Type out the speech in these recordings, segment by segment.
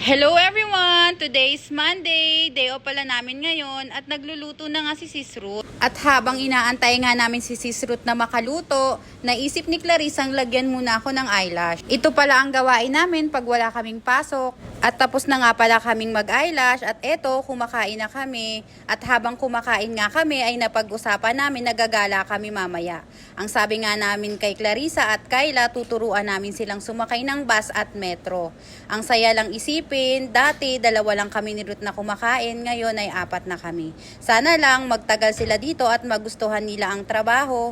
Hello everyone! Today is Monday. Day off pala namin ngayon at nagluluto na nga si Sis Ruth. At habang inaantay nga namin si Sis Ruth na makaluto, naisip ni Clarice ang lagyan muna ako ng eyelash. Ito pala ang gawain namin pag wala kaming pasok. At tapos na nga pala kaming mag-eyelash at eto, kumakain na kami. At habang kumakain nga kami ay napag-usapan namin nagagala kami mamaya. Ang sabi nga namin kay Clarissa at Kyla, tuturuan namin silang sumakay ng bus at metro. Ang saya lang isipin, dati dalawa lang kami ni Ruth na kumakain, ngayon ay 4 na kami. Sana lang magtagal sila dito at magustuhan nila ang trabaho.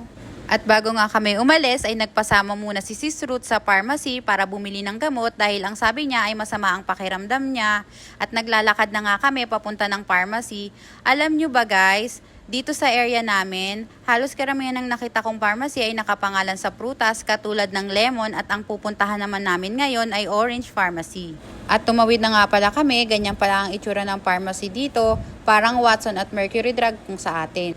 At bago nga kami umalis ay nagpasama muna si Sis Ruth sa pharmacy para bumili ng gamot dahil ang sabi niya ay masama ang pakiramdam niya. At naglalakad na nga kami papunta ng pharmacy. Alam nyo ba guys, dito sa area namin, halos karamihan ng nakita kong pharmacy ay nakapangalan sa prutas katulad ng lemon at ang pupuntahan naman namin ngayon ay Orange Pharmacy. At tumawid na nga pala kami, ganyan pala ang itsura ng pharmacy dito, parang Watson at Mercury Drug kung sa atin.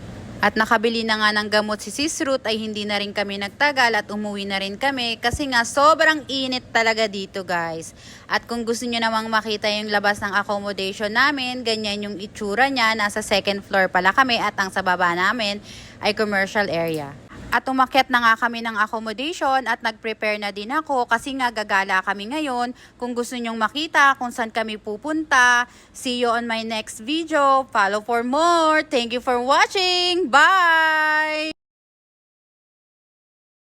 At nakabili na nga ng gamot si Sis Ruth ay hindi na rin kami nagtagal at umuwi na rin kami kasi nga sobrang init talaga dito guys. At kung gusto nyo namang makita yung labas ng accommodation namin, ganyan yung itsura niya, nasa 2nd floor pala kami at ang sa baba namin ay commercial area. At umakyat na nga kami ng accommodation at nag-prepare na din ako kasi nga gagala kami ngayon. Kung gusto nyong makita kung saan kami pupunta, see you on my next video. Follow for more. Thank you for watching. Bye!